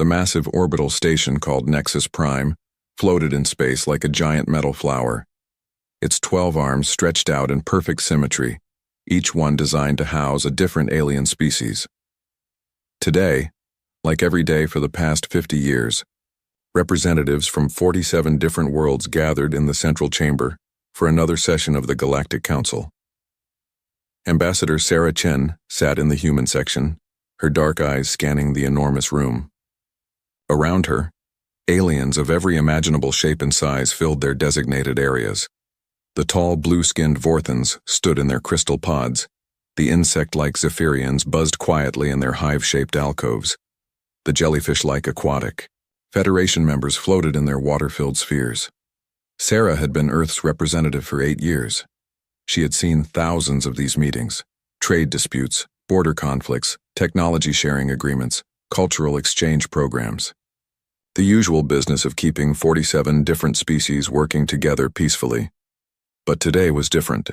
The massive orbital station called Nexus Prime floated in space like a giant metal flower. Its 12 arms stretched out in perfect symmetry, each one designed to house a different alien species. Today, like every day for the past 50 years, representatives from 47 different worlds gathered in the central chamber for another session of the Galactic Council. Ambassador Sarah Chen sat in the human section, her dark eyes scanning the enormous room. Around her, aliens of every imaginable shape and size filled their designated areas. The tall, blue-skinned Vorthans stood in their crystal pods. The insect-like Zephyrians buzzed quietly in their hive-shaped alcoves. The jellyfish-like aquatic Federation members floated in their water-filled spheres. Sarah had been Earth's representative for 8 years. She had seen thousands of these meetings, trade disputes, border conflicts, technology sharing agreements, cultural exchange programs. The usual business of keeping 47 different species working together peacefully. But today was different.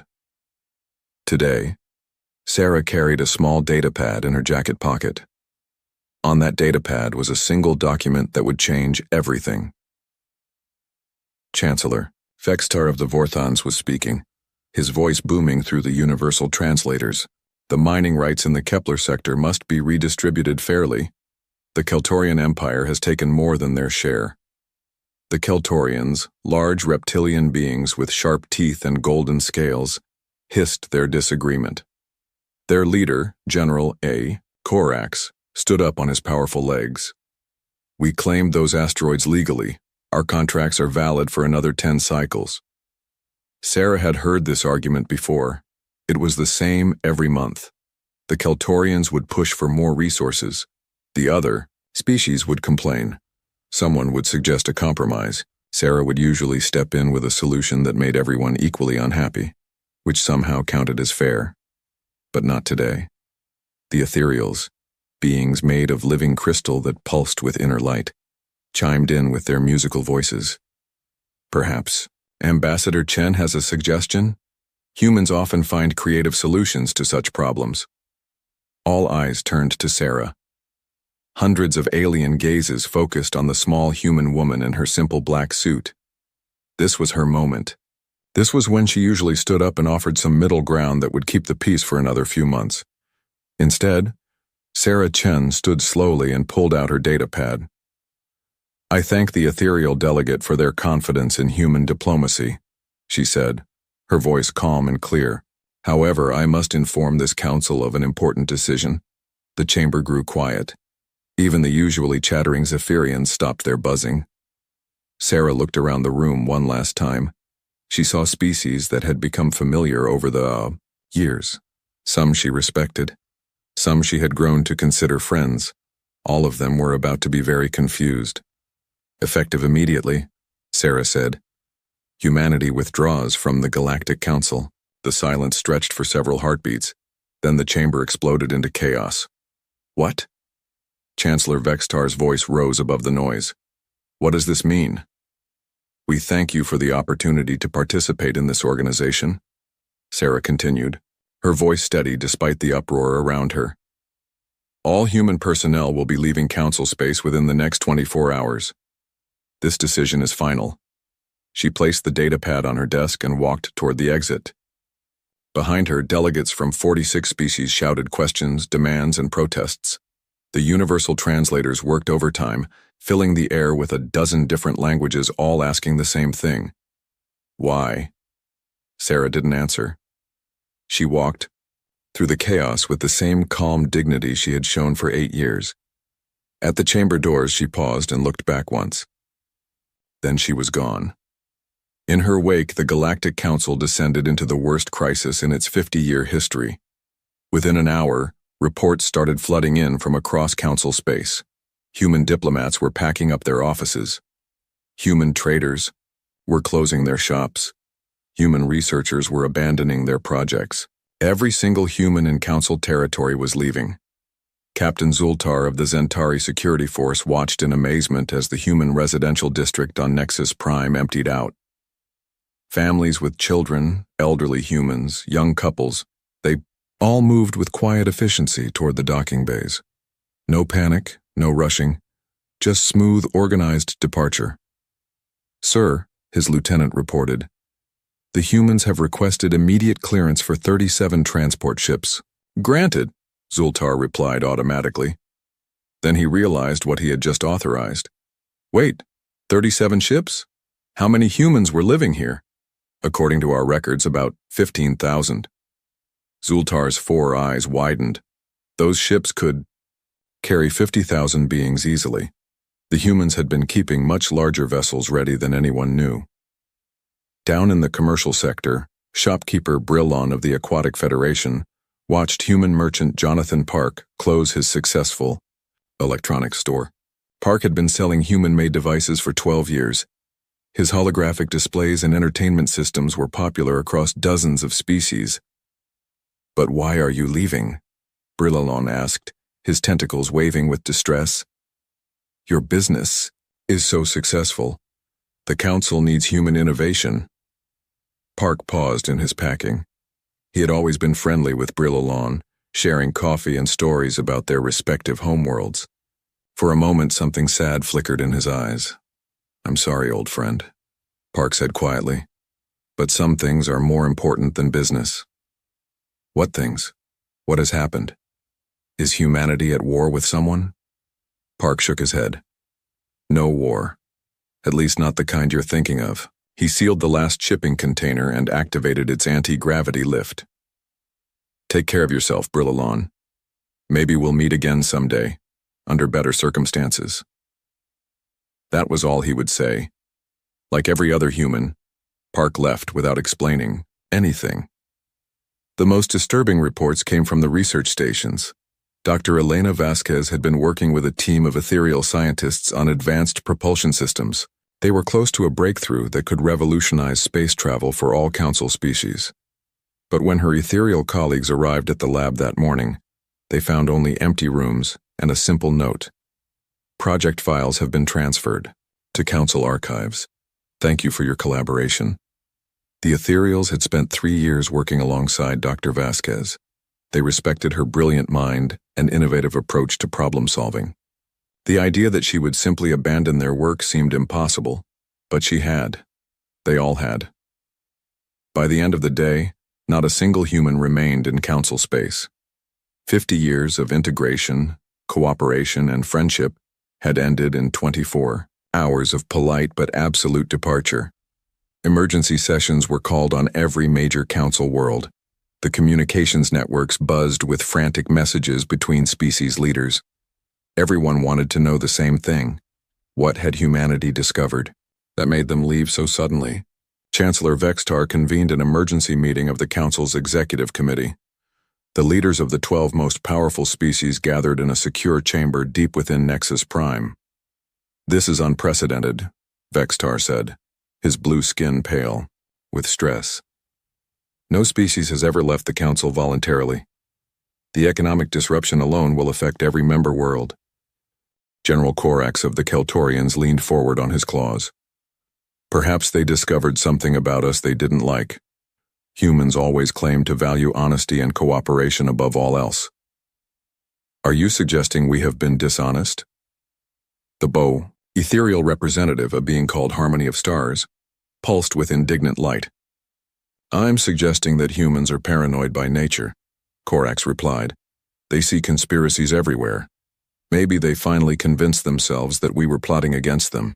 Today, Sarah carried a small datapad in her jacket pocket. On that datapad was a single document that would change everything. Chancellor Vextar of the Vorthans was speaking, his voice booming through the universal translators. The mining rights in the Kepler sector must be redistributed fairly. The Keltorian Empire has taken more than their share. The Keltorians, large reptilian beings with sharp teeth and golden scales, hissed their disagreement. Their leader, General A. Korax, stood up on his powerful legs. We claimed those asteroids legally. Our contracts are valid for another 10 cycles. Sarah had heard this argument before. It was the same every month. The Keltorians would push for more resources. The other species would complain. Someone would suggest a compromise. Sarah would usually step in with a solution that made everyone equally unhappy, which somehow counted as fair. But not today. The ethereals, beings made of living crystal that pulsed with inner light, chimed in with their musical voices. Perhaps Ambassador Chen has a suggestion? Humans often find creative solutions to such problems. All eyes turned to Sarah. Hundreds of alien gazes focused on the small human woman in her simple black suit. This was her moment. This was when she usually stood up and offered some middle ground that would keep the peace for another few months. Instead, Sarah Chen stood slowly and pulled out her datapad. I thank the ethereal delegate for their confidence in human diplomacy, she said, her voice calm and clear. However, I must inform this council of an important decision. The chamber grew quiet. Even the usually chattering Zephyrians stopped their buzzing. Sarah looked around the room one last time. She saw species that had become familiar over the years. Some she respected. Some she had grown to consider friends. All of them were about to be very confused. Effective immediately, Sarah said. Humanity withdraws from the Galactic Council. The silence stretched for several heartbeats. Then the chamber exploded into chaos. What? Chancellor Vextar's voice rose above the noise. What does this mean? We thank you for the opportunity to participate in this organization, Sarah continued, her voice steady despite the uproar around her. All human personnel will be leaving council space within the next 24 hours. This decision is final. She placed the datapad on her desk and walked toward the exit. Behind her, delegates from 46 species shouted questions, demands, and protests. The universal translators worked overtime, filling the air with a dozen different languages, all asking the same thing. Why? Sarah didn't answer. She walked through the chaos with the same calm dignity she had shown for 8 years. At the chamber doors, she paused and looked back once. Then she was gone. In her wake, the Galactic Council descended into the worst crisis in its 50-year history. Within an hour, reports started flooding in from across council space. Human diplomats were packing up their offices. Human traders were closing their shops. Human researchers were abandoning their projects. Every single human in council territory was leaving. Captain Zultar of the Zentari Security Force watched in amazement as the human residential district on Nexus Prime emptied out. Families with children, elderly humans, young couples, they all moved with quiet efficiency toward the docking bays. No panic, no rushing, Just smooth, organized departure. Sir, his lieutenant reported, the humans have requested immediate clearance for 37 transport ships. Granted, Zultar replied automatically. Then he realized what he had just authorized. Wait, 37 ships? How many humans were living here? According to our records, about 15,000. Zultar's 4 eyes widened. Those ships could carry 50,000 beings easily. The humans had been keeping much larger vessels ready than anyone knew. Down in the commercial sector, shopkeeper Brillon of the Aquatic Federation watched human merchant Jonathan Park close his successful electronics store. Park had been selling human-made devices for 12 years. His holographic displays and entertainment systems were popular across dozens of species. But why are you leaving? Brillon asked, his tentacles waving with distress. Your business is so successful. The council needs human innovation. Park paused in his packing. He had always been friendly with Brillon, sharing coffee and stories about their respective homeworlds. For a moment, something sad flickered in his eyes. I'm sorry, old friend, Park said quietly. But some things are more important than business. What things? What has happened? Is humanity at war with someone? Park shook his head. No war. At least not the kind you're thinking of. He sealed the last shipping container and activated its anti-gravity lift. Take care of yourself, Brillon. Maybe we'll meet again someday, under better circumstances. That was all he would say. Like every other human, Park left without explaining anything. The most disturbing reports came from the research stations. Dr. Elena Vasquez had been working with a team of ethereal scientists on advanced propulsion systems. They were close to a breakthrough that could revolutionize space travel for all council species. But when her ethereal colleagues arrived at the lab that morning, they found only empty rooms and a simple note. Project files have been transferred to council archives. Thank you for your collaboration. The ethereals had spent 3 years working alongside Dr. Vasquez. They respected her brilliant mind and innovative approach to problem solving. The idea that she would simply abandon their work seemed impossible, but she had. They all had. By the end of the day, not a single human remained in council space. 50 years of integration, cooperation, and friendship had ended in 24 hours of polite but absolute departure. Emergency sessions were called on every major council world. The communications networks buzzed with frantic messages between species leaders. Everyone wanted to know the same thing. What had humanity discovered that made them leave so suddenly? Chancellor Vextar convened an emergency meeting of the Council's Executive Committee. The leaders of the 12 most powerful species gathered in a secure chamber deep within Nexus Prime. This is unprecedented, Vextar said, his blue skin pale with stress. No species has ever left the Council voluntarily. The economic disruption alone will affect every member world. General Corax of the Keltorians leaned forward on his claws. Perhaps they discovered something about us they didn't like. Humans always claim to value honesty and cooperation above all else. Are you suggesting we have been dishonest? The bow, ethereal representative of being called Harmony of Stars, pulsed with indignant light. I'm suggesting that humans are paranoid by nature, Corax replied. They see conspiracies everywhere. Maybe they finally convinced themselves that we were plotting against them.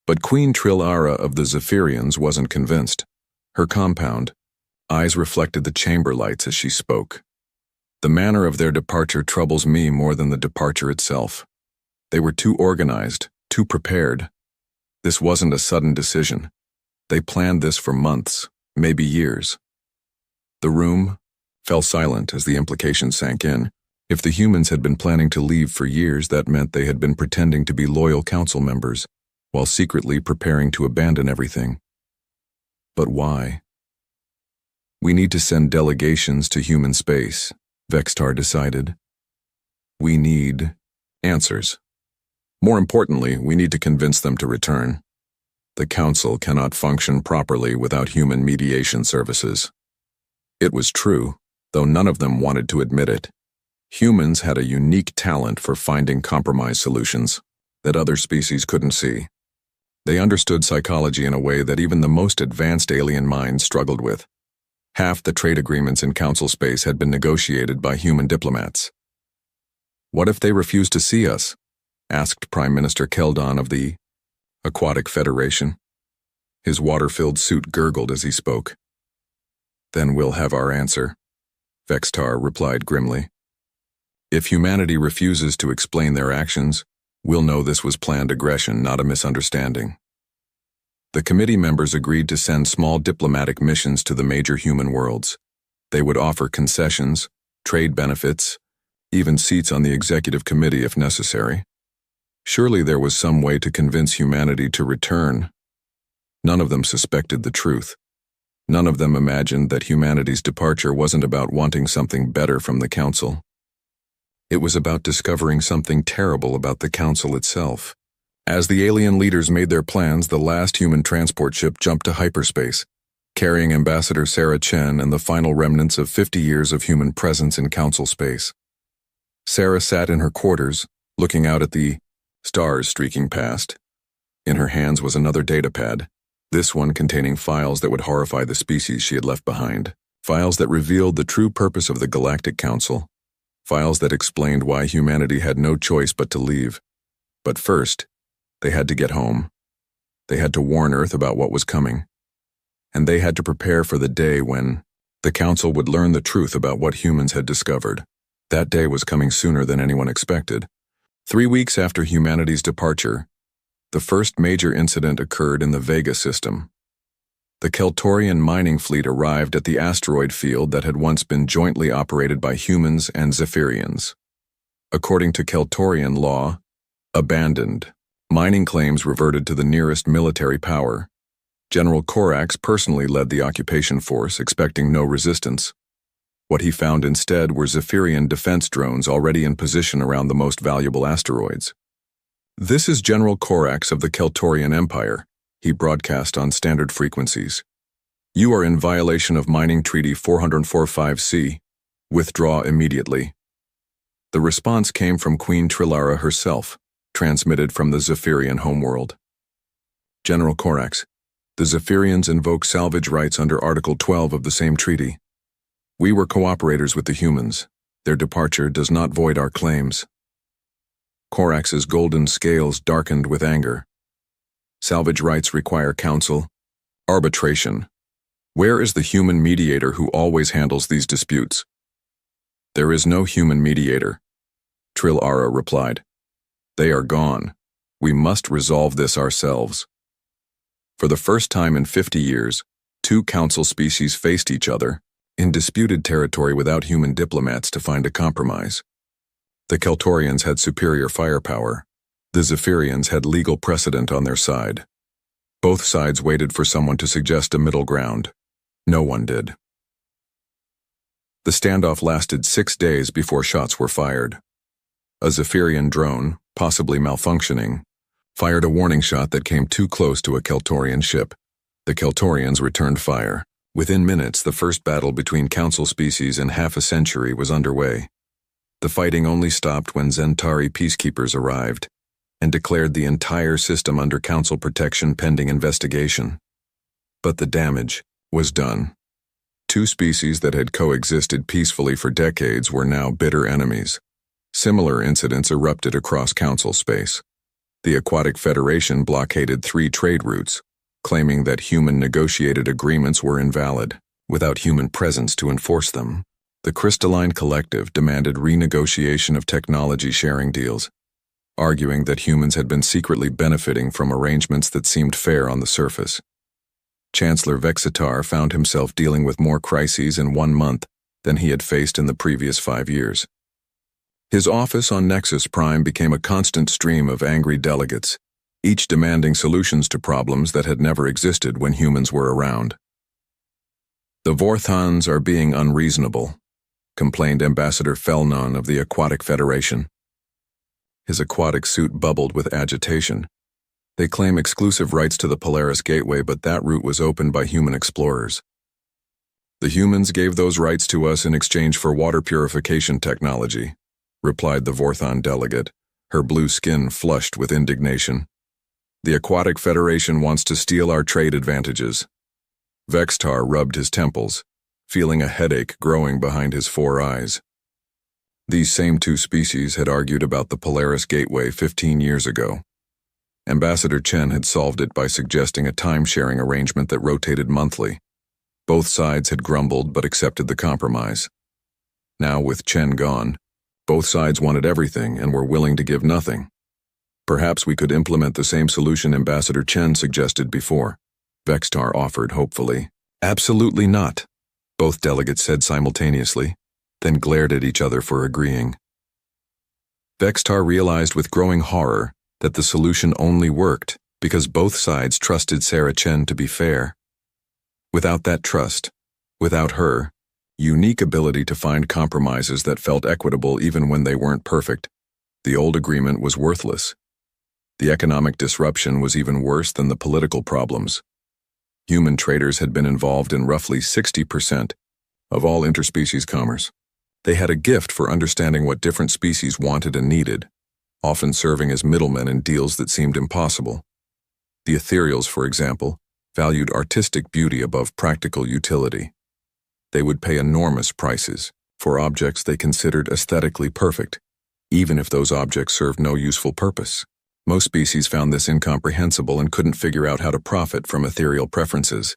But Queen Trillara of the Zephyrians wasn't convinced. Her compound, eyes reflected the chamber lights as she spoke. The manner of their departure troubles me more than the departure itself. They were too organized, too prepared. This wasn't a sudden decision. They planned this for months, maybe years. The room fell silent as the implication sank in. If the humans had been planning to leave for years, that meant they had been pretending to be loyal council members, while secretly preparing to abandon everything. But why? We need to send delegations to human space, Vextar decided. We need answers. More importantly, we need to convince them to return. The council cannot function properly without human mediation services. It was true, though none of them wanted to admit it. Humans had a unique talent for finding compromise solutions. that other species couldn't see. They understood psychology in a way that even the most advanced alien minds struggled with. Half the trade agreements in Council space had been negotiated by human diplomats. "What if they refuse to see us?" asked Prime Minister Keldon of the Aquatic Federation. His water-filled suit gurgled as he spoke. "Then we'll have our answer," Vextar replied grimly. "If humanity refuses to explain their actions, we'll know this was planned aggression, not a misunderstanding." The committee members agreed to send small diplomatic missions to the major human worlds. They would offer concessions, trade benefits, even seats on the executive committee if necessary. Surely there was some way to convince humanity to return. None of them suspected the truth. None of them imagined that humanity's departure wasn't about wanting something better from the Council. It was about discovering something terrible about the Council itself. As the alien leaders made their plans, the last human transport ship jumped to hyperspace, carrying Ambassador Sarah Chen and the final remnants of 50 years of human presence in Council space. Sarah sat in her quarters, looking out at the stars streaking past. In her hands was another datapad, this one containing files that would horrify the species she had left behind, files that revealed the true purpose of the Galactic Council, files that explained why humanity had no choice but to leave. But first, they had to get home. They had to warn Earth about what was coming. And they had to prepare for the day when the Council would learn the truth about what humans had discovered. That day was coming sooner than anyone expected. 3 weeks after humanity's departure, the first major incident occurred in the Vega system. The Keltorian mining fleet arrived at the asteroid field that had once been jointly operated by humans and Zephyrians. According to Keltorian law, abandoned. Mining claims reverted to the nearest military power. General Corax personally led the occupation force, expecting no resistance. What he found instead were Zephyrian defense drones already in position around the most valuable asteroids. "This is General Corax of the Keltorian Empire," he broadcast on standard frequencies. "You are in violation of Mining Treaty 445C. Withdraw immediately." The response came from Queen Trilara herself, transmitted from the Zephyrian homeworld. "General Corax, the Zephyrians invoke salvage rights under Article 12 of the same treaty. We were cooperators with the humans. Their departure does not void our claims." Corax's golden scales darkened with anger. "Salvage rights require counsel, arbitration. Where is the human mediator who always handles these disputes?" "There is no human mediator," Trilara replied. "They are gone. We must resolve this ourselves." For the first time in 50 years, two Council species faced each other, in disputed territory without human diplomats to find a compromise. The Keltorians had superior firepower. The Zephyrians had legal precedent on their side. Both sides waited for someone to suggest a middle ground. No one did. The standoff lasted 6 days before shots were fired. A Zephyrian drone, possibly malfunctioning, fired a warning shot that came too close to a Keltorian ship. The Keltorians returned fire. Within minutes, the first battle between Council species in half a century was underway. The fighting only stopped when Zentari peacekeepers arrived and declared the entire system under Council protection pending investigation. But the damage was done. Two species that had coexisted peacefully for decades were now bitter enemies. Similar incidents erupted across Council space. The Aquatic Federation blockaded 3 trade routes, claiming that human negotiated agreements were invalid, without human presence to enforce them. The Crystalline Collective demanded renegotiation of technology sharing deals, arguing that humans had been secretly benefiting from arrangements that seemed fair on the surface. Chancellor Vexitar found himself dealing with more crises in 1 month than he had faced in the previous 5 years. His office on Nexus Prime became a constant stream of angry delegates, each demanding solutions to problems that had never existed when humans were around. "The Vorthans are being unreasonable," complained Ambassador Felnon of the Aquatic Federation. His aquatic suit bubbled with agitation. "They claim exclusive rights to the Polaris Gateway, but that route was opened by human explorers. The humans gave those rights to us in exchange for water purification technology," replied the Vorthon delegate, her blue skin flushed with indignation. "The Aquatic Federation wants to steal our trade advantages." Vextar rubbed his temples, feeling a headache growing behind his 4 eyes. These same 2 species had argued about the Polaris Gateway 15 years ago. Ambassador Chen had solved it by suggesting a time-sharing arrangement that rotated monthly. Both sides had grumbled but accepted the compromise. Now, with Chen gone, both sides wanted everything and were willing to give nothing. "Perhaps we could implement the same solution Ambassador Chen suggested before," Vextar offered hopefully. "Absolutely not," both delegates said simultaneously, then glared at each other for agreeing. Vextar realized with growing horror that the solution only worked because both sides trusted Sarah Chen to be fair. Without that trust, without her unique ability to find compromises that felt equitable even when they weren't perfect, the old agreement was worthless. The economic disruption was even worse than the political problems. Human traders had been involved in roughly 60% of all interspecies commerce. They had a gift for understanding what different species wanted and needed, often serving as middlemen in deals that seemed impossible. The ethereals, for example, valued artistic beauty above practical utility. They would pay enormous prices for objects they considered aesthetically perfect, even if those objects served no useful purpose. Most species found this incomprehensible and couldn't figure out how to profit from ethereal preferences.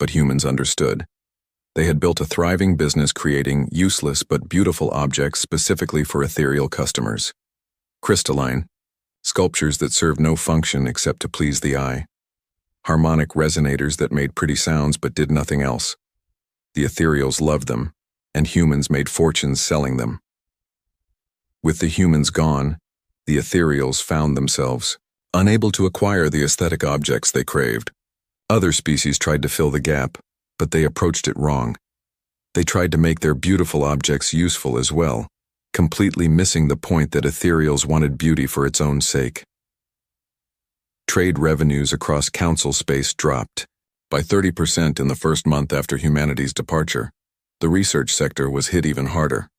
But humans understood. They had built a thriving business creating useless but beautiful objects specifically for ethereal customers. Crystalline, sculptures that served no function except to please the eye. Harmonic resonators that made pretty sounds but did nothing else. The ethereals loved them, and humans made fortunes selling them. With the humans gone, the ethereals found themselves unable to acquire the aesthetic objects they craved. Other species tried to fill the gap, but they approached it wrong. They tried to make their beautiful objects useful as well, completely missing the point that ethereals wanted beauty for its own sake. Trade revenues across council space dropped by 30% in the first month after humanity's departure. The research sector was hit even harder.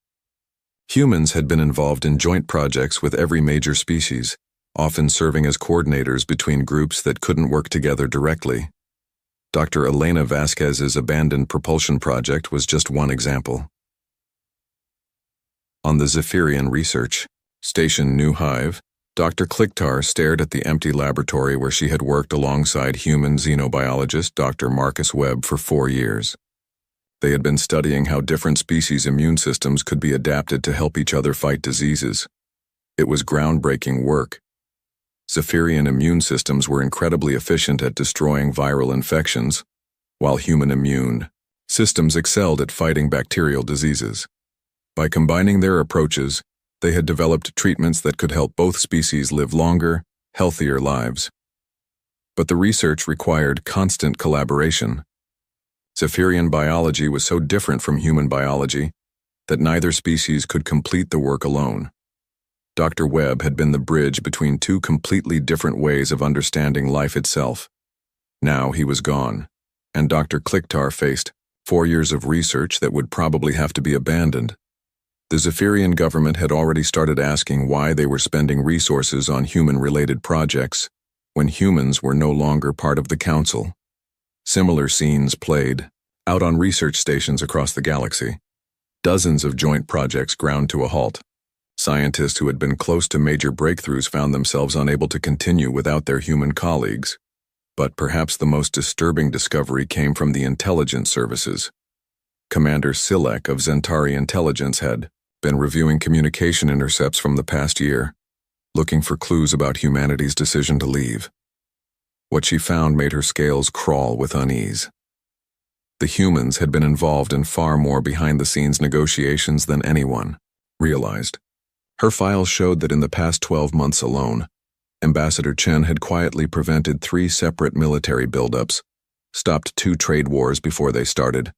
Humans had been involved in joint projects with every major species, often serving as coordinators between groups that couldn't work together directly. Dr. Elena Vasquez's abandoned propulsion project was just one example. On the Zephyrian Research Station New Hive, Dr. Klicktar stared at the empty laboratory where she had worked alongside human xenobiologist Dr. Marcus Webb for 4 years. They had been studying how different species' immune systems could be adapted to help each other fight diseases. It was groundbreaking work. Zephyrian immune systems were incredibly efficient at destroying viral infections, while human immune systems excelled at fighting bacterial diseases. By combining their approaches, they had developed treatments that could help both species live longer, healthier lives. But the research required constant collaboration. Zephyrian biology was so different from human biology that neither species could complete the work alone. Dr. Webb had been the bridge between 2 completely different ways of understanding life itself. Now he was gone, and Dr. Klicktar faced 4 years of research that would probably have to be abandoned. The Zephyrian government had already started asking why they were spending resources on human-related projects when humans were no longer part of the council. Similar scenes played out on research stations across the galaxy. Dozens of joint projects ground to a halt. Scientists who had been close to major breakthroughs found themselves unable to continue without their human colleagues. But perhaps the most disturbing discovery came from the intelligence services. Commander Silek of Zentari Intelligence had been reviewing communication intercepts from the past year, looking for clues about humanity's decision to leave. What she found made her scales crawl with unease. The humans had been involved in far more behind-the-scenes negotiations than anyone realized. Her files showed that in the past 12 months alone, Ambassador Chen had quietly prevented 3 separate military buildups, stopped 2 trade wars before they started,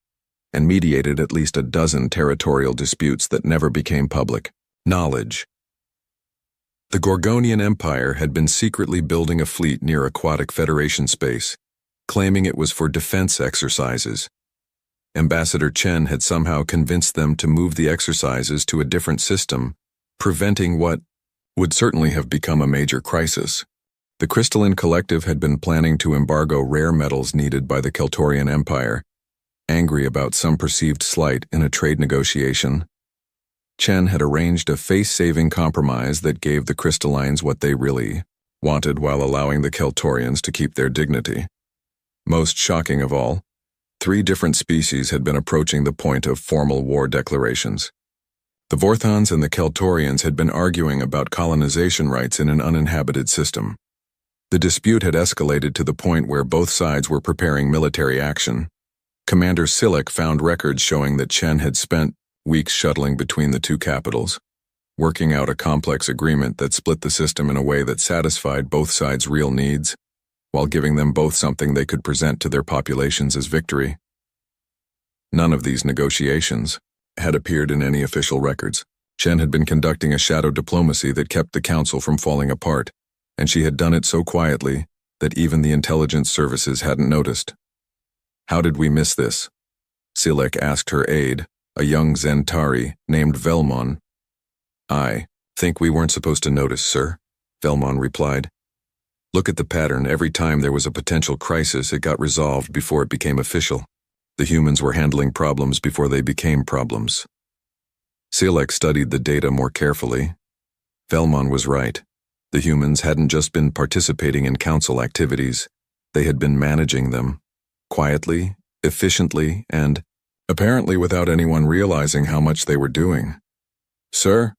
and mediated at least a dozen territorial disputes that never became public knowledge. The Gorgonian Empire had been secretly building a fleet near Aquatic Federation space, claiming it was for defense exercises. Ambassador Chen had somehow convinced them to move the exercises to a different system, preventing what would certainly have become a major crisis. The Crystalline Collective had been planning to embargo rare metals needed by the Keltorian Empire, angry about some perceived slight in a trade negotiation. Chen had arranged a face-saving compromise that gave the Crystallines what they really wanted while allowing the Keltorians to keep their dignity. Most shocking of all, 3 different species had been approaching the point of formal war declarations. The Vorthons and the Keltorians had been arguing about colonization rights in an uninhabited system. The dispute had escalated to the point where both sides were preparing military action. Commander Silic found records showing that Chen had spent weeks shuttling between the 2 capitals, working out a complex agreement that split the system in a way that satisfied both sides' real needs, while giving them both something they could present to their populations as victory. None of these negotiations had appeared in any official records. Chen had been conducting a shadow diplomacy that kept the council from falling apart, and she had done it so quietly that even the intelligence services hadn't noticed. "How did we miss this?" Silic asked her aide, a young Zentari named Velmon. "I think we weren't supposed to notice, sir," Velmon replied. "Look at the pattern. Every time there was a potential crisis, it got resolved before it became official. The humans were handling problems before they became problems." Silic studied the data more carefully. Velmon was right. The humans hadn't just been participating in council activities, they had been managing them, quietly, efficiently, and apparently without anyone realizing how much they were doing. "Sir,"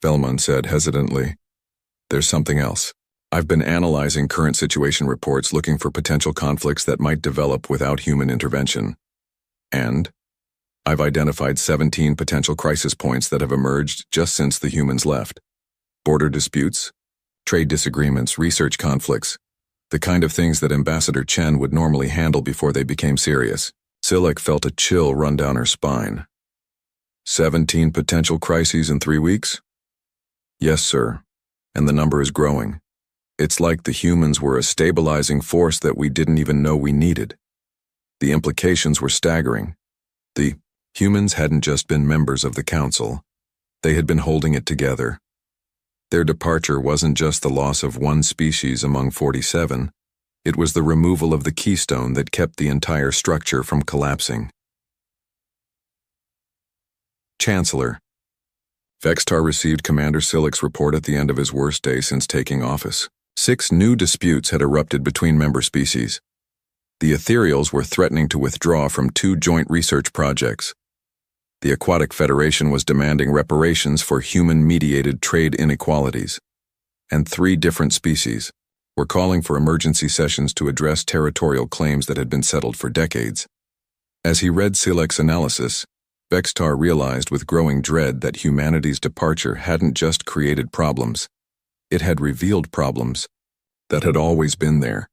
Velmon said hesitantly, "there's something else. I've been analyzing current situation reports looking for potential conflicts that might develop without human intervention. And I've identified 17 potential crisis points that have emerged just since the humans left. Border disputes, trade disagreements, research conflicts, the kind of things that Ambassador Chen would normally handle before they became serious." Silic felt a chill run down her spine. 17 potential crises in 3 weeks? "Yes, sir, and the number is growing. It's like the humans were a stabilizing force that we didn't even know we needed. The implications were staggering. The humans hadn't just been members of the council, they had been holding it together. Their departure wasn't just the loss of 1 species among 47, it was the removal of the keystone that kept the entire structure from collapsing. Chancellor. Vextar received Commander Silic's report at the end of his worst day since taking office. 6 new disputes had erupted between member species. The Ethereals were threatening to withdraw from 2 joint research projects. The Aquatic Federation was demanding reparations for human-mediated trade inequalities. And 3 different species were calling for emergency sessions to address territorial claims that had been settled for decades. As he read Silec's analysis, Vextar realized with growing dread that humanity's departure hadn't just created problems, it had revealed problems that had always been there,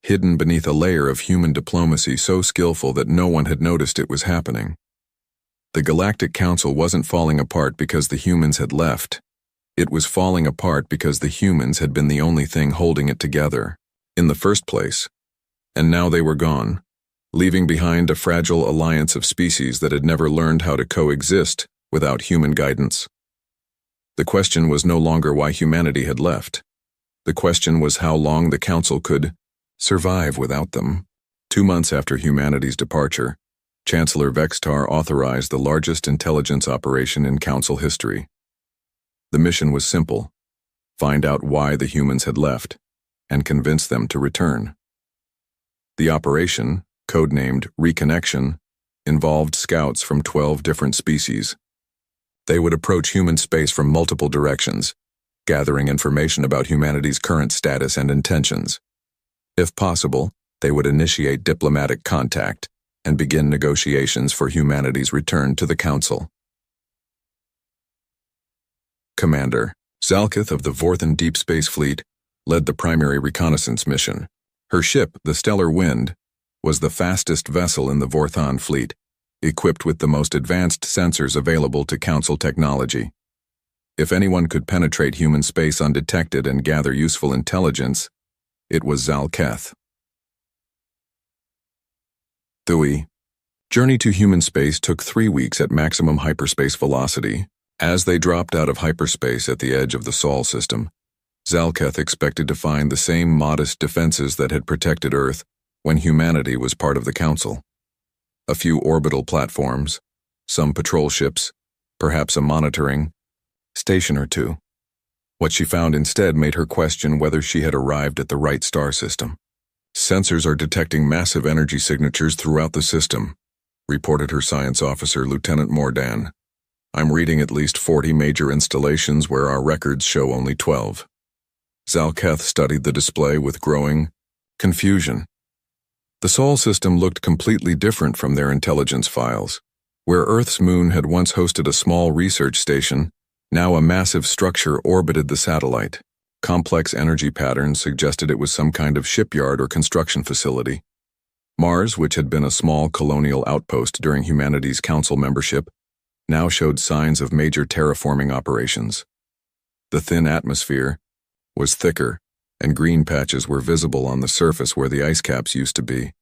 hidden beneath a layer of human diplomacy so skillful that no one had noticed it was happening. The Galactic Council wasn't falling apart because the humans had left. It was falling apart because the humans had been the only thing holding it together, in the first place. And now they were gone, leaving behind a fragile alliance of species that had never learned how to coexist without human guidance. The question was no longer why humanity had left. The question was how long the Council could survive without them. 2 months after humanity's departure, Chancellor Vextar authorized the largest intelligence operation in Council history. The mission was simple: find out why the humans had left, and convince them to return. The operation, codenamed Reconnection, involved scouts from 12 different species. They would approach human space from multiple directions, gathering information about humanity's current status and intentions. If possible, they would initiate diplomatic contact and begin negotiations for humanity's return to the Council. Commander Zalkith of the Vorthan Deep Space Fleet led the primary reconnaissance mission. Her ship, the Stellar Wind, was the fastest vessel in the Vorthon fleet, equipped with the most advanced sensors available to Council technology. If anyone could penetrate human space undetected and gather useful intelligence, it was Zalkith. Thui. Journey to human space took 3 weeks at maximum hyperspace velocity, As they dropped out of hyperspace at the edge of the Sol system, Zalketh expected to find the same modest defenses that had protected Earth when humanity was part of the Council. A few orbital platforms, some patrol ships, perhaps a monitoring station or two. What she found instead made her question whether she had arrived at the right star system. "Sensors are detecting massive energy signatures throughout the system," reported her science officer, Lieutenant Mordan. "I'm reading at least 40 major installations where our records show only 12. Zalketh studied the display with growing confusion. The Sol system looked completely different from their intelligence files. Where Earth's moon had once hosted a small research station, now a massive structure orbited the satellite. Complex energy patterns suggested it was some kind of shipyard or construction facility. Mars, which had been a small colonial outpost during humanity's council membership, now showed signs of major terraforming operations. The thin atmosphere was thicker, and green patches were visible on the surface where the ice caps used to be.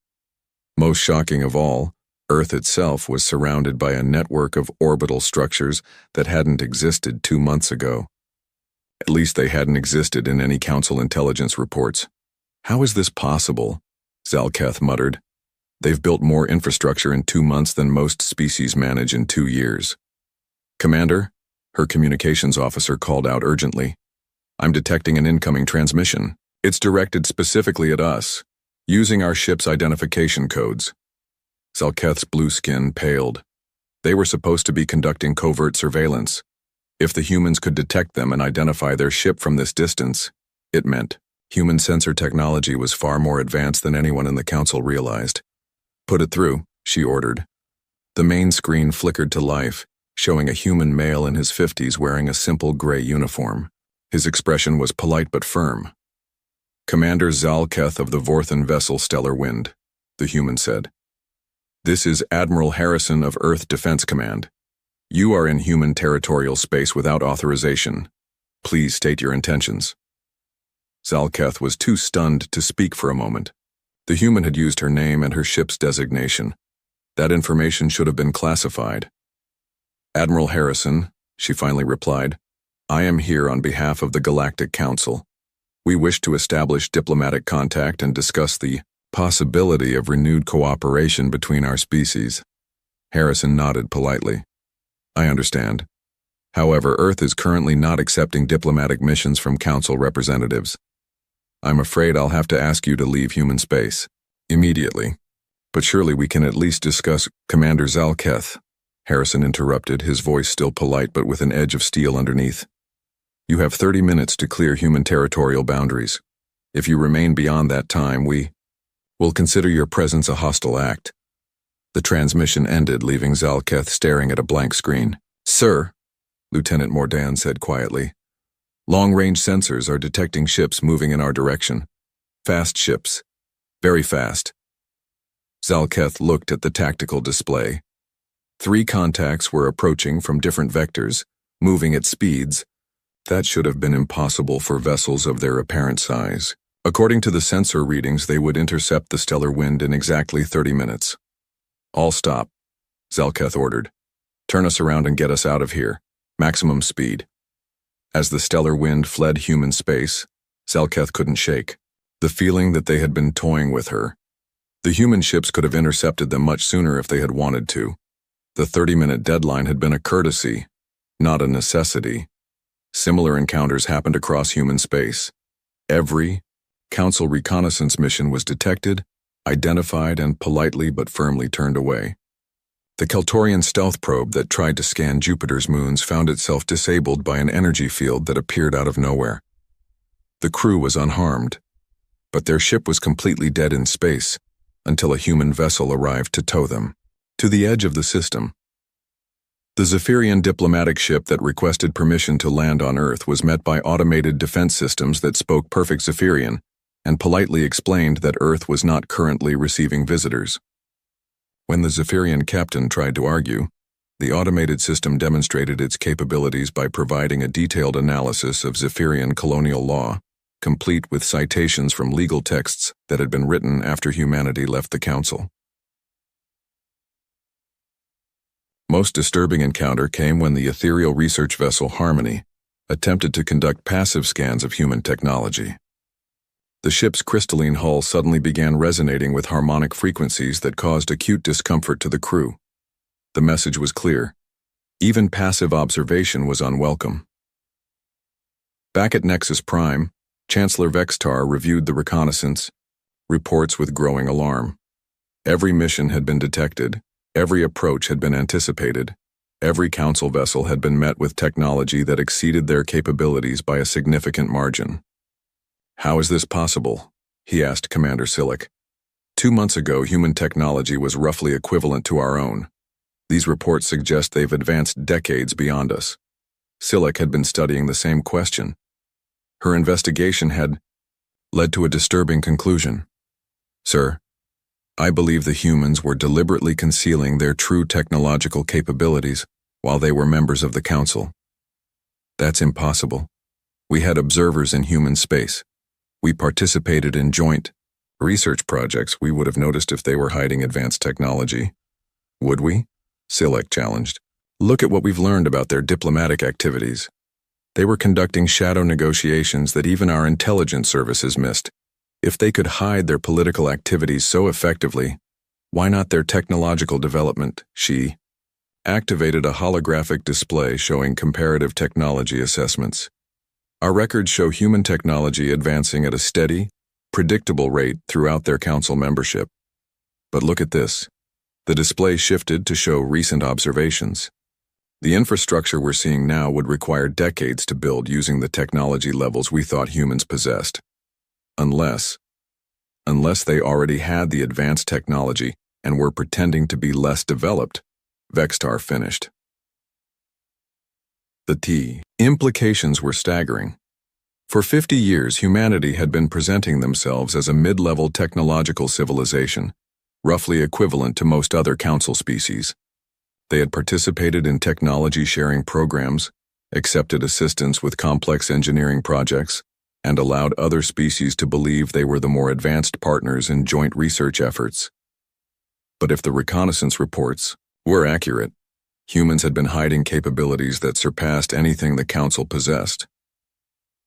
Most shocking of all, Earth itself was surrounded by a network of orbital structures that hadn't existed 2 months ago. At least they hadn't existed in any Council intelligence reports. "How is this possible?" Zalketh muttered. "They've built more infrastructure in 2 months than most species manage in 2 years. "Commander," her communications officer called out urgently. "I'm detecting an incoming transmission. It's directed specifically at us, using our ship's identification codes." Zalketh's blue skin paled. They were supposed to be conducting covert surveillance. If the humans could detect them and identify their ship from this distance, it meant human sensor technology was far more advanced than anyone in the Council realized. "Put it through," she ordered. The main screen flickered to life, showing a human male in his 50s wearing a simple gray uniform. His expression was polite but firm. "Commander Zalketh of the Vorthan vessel Stellar Wind," the human said. "This is Admiral Harrison of Earth Defense Command. You are in human territorial space without authorization. Please state your intentions." Zalketh was too stunned to speak for a moment. The human had used her name and her ship's designation. That information should have been classified. "Admiral Harrison," she finally replied, "I am here on behalf of the Galactic Council. We wish to establish diplomatic contact and discuss the possibility of renewed cooperation between our species." Harrison nodded politely. "I understand. However, Earth is currently not accepting diplomatic missions from Council representatives. I'm afraid I'll have to ask you to leave human space immediately. But surely we can at least discuss." "Commander Zalketh," Harrison interrupted, his voice still polite but with an edge of steel underneath. "You have 30 minutes to clear human territorial boundaries. If you remain beyond that time, we will consider your presence a hostile act." The transmission ended, leaving Zalketh staring at a blank screen. "Sir," Lieutenant Mordan said quietly, "long-range sensors are detecting ships moving in our direction. Fast ships. Very fast." Zalketh looked at the tactical display. 3 contacts were approaching from different vectors, moving at speeds that should have been impossible for vessels of their apparent size. According to the sensor readings, they would intercept the Stellar Wind in exactly 30 minutes. "All stop," Zalketh ordered. "Turn us around and get us out of here. Maximum speed." As the Stellar Wind fled human space, Zalketh couldn't shake the feeling that they had been toying with her. The human ships could have intercepted them much sooner if they had wanted to. The 30-minute deadline had been a courtesy, not a necessity. Similar encounters happened across human space. Every Council reconnaissance mission was detected, identified, and politely but firmly turned away. The Keltorian stealth probe that tried to scan Jupiter's moons found itself disabled by an energy field that appeared out of nowhere. The crew was unharmed, but their ship was completely dead in space until a human vessel arrived to tow them to the edge of the system. The Zephyrian diplomatic ship that requested permission to land on Earth was met by automated defense systems that spoke perfect Zephyrian and politely explained that Earth was not currently receiving visitors. When the Zephyrian captain tried to argue, the automated system demonstrated its capabilities by providing a detailed analysis of Zephyrian colonial law, complete with citations from legal texts that had been written after humanity left the Council. Most disturbing encounter came when the ethereal research vessel Harmony attempted to conduct passive scans of human technology. The ship's crystalline hull suddenly began resonating with harmonic frequencies that caused acute discomfort to the crew. The message was clear. Even passive observation was unwelcome. Back at Nexus Prime, Chancellor Vextar reviewed the reconnaissance reports with growing alarm. Every mission had been detected, every approach had been anticipated, every council vessel had been met with technology that exceeded their capabilities by a significant margin. "How is this possible?" he asked Commander Silic. 2 months ago, human technology was roughly equivalent to our own. These reports suggest they've advanced decades beyond us. Silic had been studying the same question. Her investigation had led to a disturbing conclusion. "Sir, I believe the humans were deliberately concealing their true technological capabilities while they were members of the Council." "That's impossible. We had observers in human space. We participated in joint research projects. We would have noticed if they were hiding advanced technology." "Would we?" Silic challenged. "Look at what we've learned about their diplomatic activities. They were conducting shadow negotiations that even our intelligence services missed. If they could hide their political activities so effectively, why not their technological development?" She activated a holographic display showing comparative technology assessments. "Our records show human technology advancing at a steady, predictable rate throughout their council membership. But look at this." The display shifted to show recent observations. "The infrastructure we're seeing now would require decades to build using the technology levels we thought humans possessed. Unless they already had the advanced technology and were pretending to be less developed," Vextar finished. The implications were staggering. For 50 years, humanity had been presenting themselves as a mid-level technological civilization, roughly equivalent to most other council species. They had participated in technology-sharing programs, accepted assistance with complex engineering projects, and allowed other species to believe they were the more advanced partners in joint research efforts. But if the reconnaissance reports were accurate, humans had been hiding capabilities that surpassed anything the Council possessed.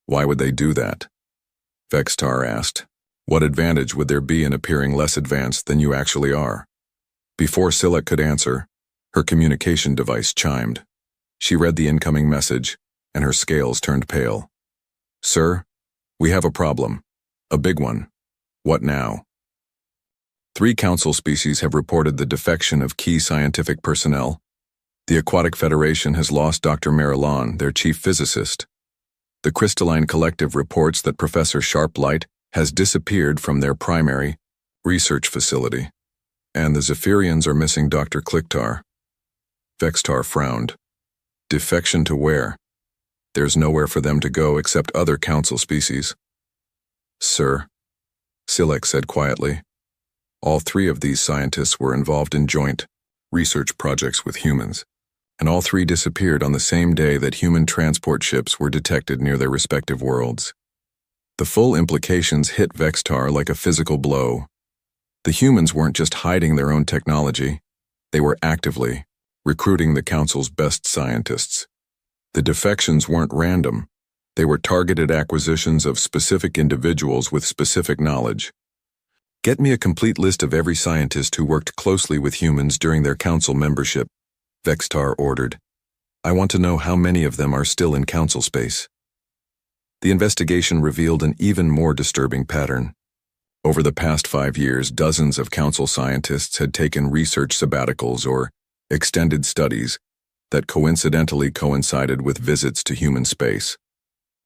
Why would they do that? Vextar asked. What advantage would there be in appearing less advanced than you actually are? Before Silic could answer, her communication device chimed. She read the incoming message, and her scales turned pale. Sir, we have a problem. A big one. What now? 3 council species have reported the defection of key scientific personnel. The Aquatic Federation has lost Dr. Marilon, their chief physicist. The Crystalline Collective reports that Professor Sharplight has disappeared from their primary research facility, and the Zephyrians are missing Dr. Kliktar. Vextar frowned. Defection to where? There's nowhere for them to go except other council species. Sir, Silic said quietly, all 3 of these scientists were involved in joint research projects with humans, and all 3 disappeared on the same day that human transport ships were detected near their respective worlds. The full implications hit Vextar like a physical blow. The humans weren't just hiding their own technology, they were actively recruiting the Council's best scientists. The defections weren't random, they were targeted acquisitions of specific individuals with specific knowledge. Get me a complete list of every scientist who worked closely with humans during their Council membership, Vextar ordered. I want to know how many of them are still in Council space. The investigation revealed an even more disturbing pattern. Over the past 5 years, dozens of Council scientists had taken research sabbaticals or extended studies that coincidentally coincided with visits to human space.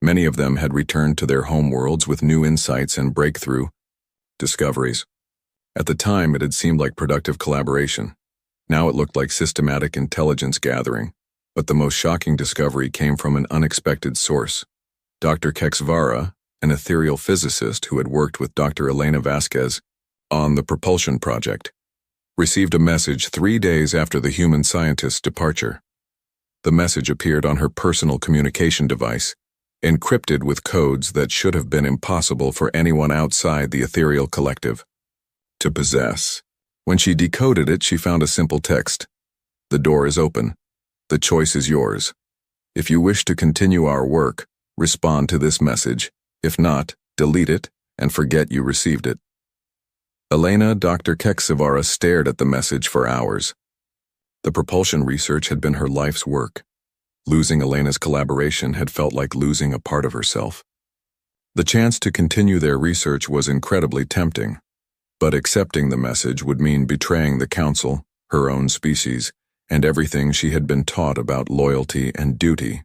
Many of them had returned to their homeworlds with new insights and breakthrough discoveries. At the time, it had seemed like productive collaboration. Now it looked like systematic intelligence gathering. But the most shocking discovery came from an unexpected source. Dr. Kexvara, an ethereal physicist who had worked with Dr. Elena Vasquez on the propulsion project, received a message 3 days after the human scientist's departure. The message appeared on her personal communication device, encrypted with codes that should have been impossible for anyone outside the ethereal collective to possess. When she decoded it, she found a simple text. The door is open. The choice is yours. If you wish to continue our work, respond to this message. If not, delete it and forget you received it. Elena, Dr. Keksivara stared at the message for hours. The propulsion research had been her life's work. Losing Elena's collaboration had felt like losing a part of herself. The chance to continue their research was incredibly tempting, but accepting the message would mean betraying the Council, her own species, and everything she had been taught about loyalty and duty.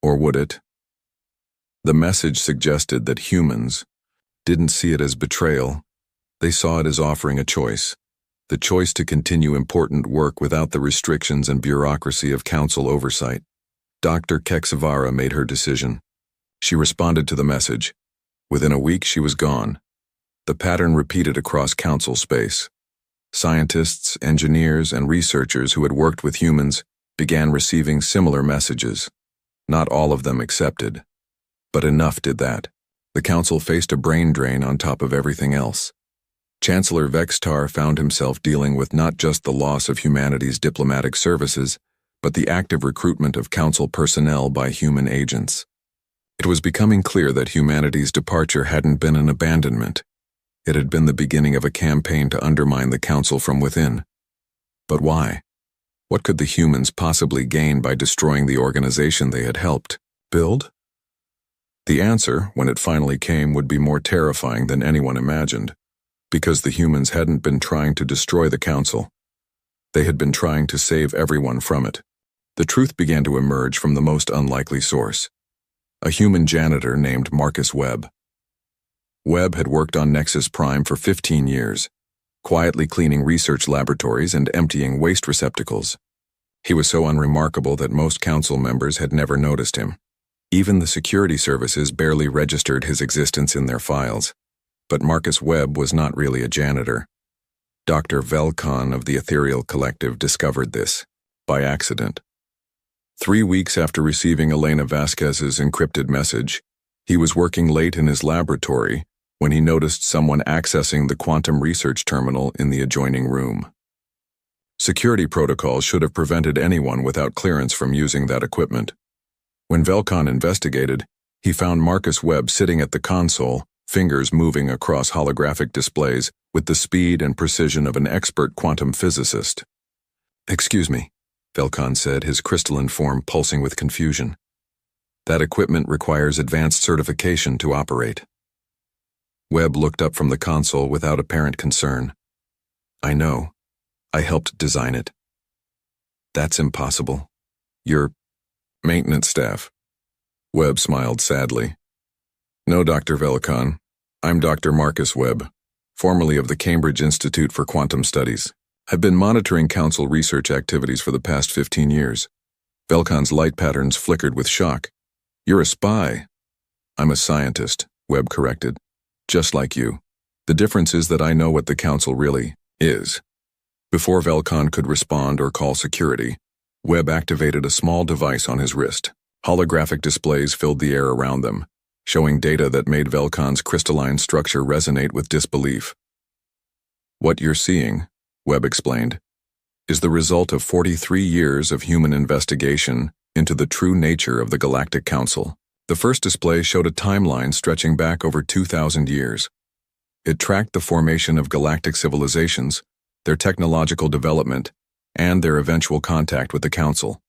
Or would it? The message suggested that humans didn't see it as betrayal. They saw it as offering a choice. The choice to continue important work without the restrictions and bureaucracy of Council oversight. Dr. Keksivara made her decision. She responded to the message. Within a week, she was gone. The pattern repeated across Council space. Scientists, engineers, and researchers who had worked with humans began receiving similar messages. Not all of them accepted, but enough did that. The Council faced a brain drain on top of everything else. Chancellor Vextar found himself dealing with not just the loss of humanity's diplomatic services, but the active recruitment of Council personnel by human agents. It was becoming clear that humanity's departure hadn't been an abandonment. It had been the beginning of a campaign to undermine the Council from within. But why? What could the humans possibly gain by destroying the organization they had helped build? The answer, when it finally came, would be more terrifying than anyone imagined, because the humans hadn't been trying to destroy the Council. They had been trying to save everyone from it. The truth began to emerge from the most unlikely source. A human janitor named Marcus Webb. Webb had worked on Nexus Prime for 15 years, quietly cleaning research laboratories and emptying waste receptacles. He was so unremarkable that most Council members had never noticed him. Even the security services barely registered his existence in their files. But Marcus Webb was not really a janitor. Dr. Velkan of the Ethereal Collective discovered this, by accident. 3 weeks after receiving Elena Vasquez's encrypted message, he was working late in his laboratory when he noticed someone accessing the quantum research terminal in the adjoining room. Security protocols should have prevented anyone without clearance from using that equipment. When Velkan investigated, he found Marcus Webb sitting at the console, fingers moving across holographic displays with the speed and precision of an expert quantum physicist. "Excuse me," Velkan said, his crystalline form pulsing with confusion. "That equipment requires advanced certification to operate." Webb looked up from the console without apparent concern. "I know. I helped design it." "That's impossible. You're maintenance staff." Webb smiled sadly. "No, Dr. Velkan. I'm Dr. Marcus Webb, formerly of the Cambridge Institute for Quantum Studies. I've been monitoring Council research activities for the past 15 years. Velkan's light patterns flickered with shock. "You're a spy." "I'm a scientist," Webb corrected. "Just like you. The difference is that I know what the Council really is." Before Velkan could respond or call security, Webb activated a small device on his wrist. Holographic displays filled the air around them, showing data that made Velkan's crystalline structure resonate with disbelief. "What you're seeing," Webb explained, "is the result of 43 years of human investigation into the true nature of the Galactic Council." The first display showed a timeline stretching back over 2,000 years. It tracked the formation of galactic civilizations, their technological development, and their eventual contact with the Council.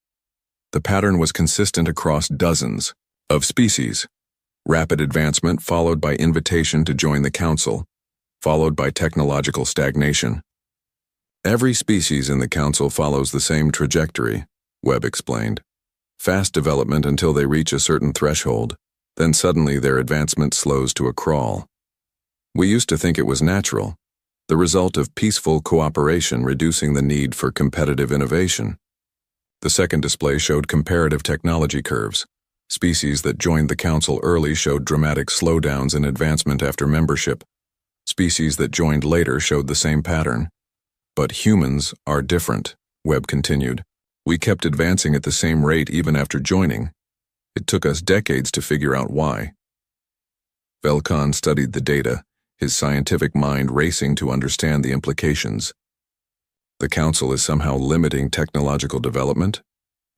The pattern was consistent across dozens of species. Rapid advancement followed by invitation to join the Council, followed by technological stagnation. "Every species in the Council follows the same trajectory," Webb explained. "Fast development until they reach a certain threshold, then suddenly their advancement slows to a crawl. We used to think it was natural, the result of peaceful cooperation reducing the need for competitive innovation." The second display showed comparative technology curves. Species that joined the Council early showed dramatic slowdowns in advancement after membership. Species that joined later showed the same pattern. "But humans are different," Webb continued. "We kept advancing at the same rate even after joining. It took us decades to figure out why." Velkan studied the data, his scientific mind racing to understand the implications. The Council is somehow limiting technological development?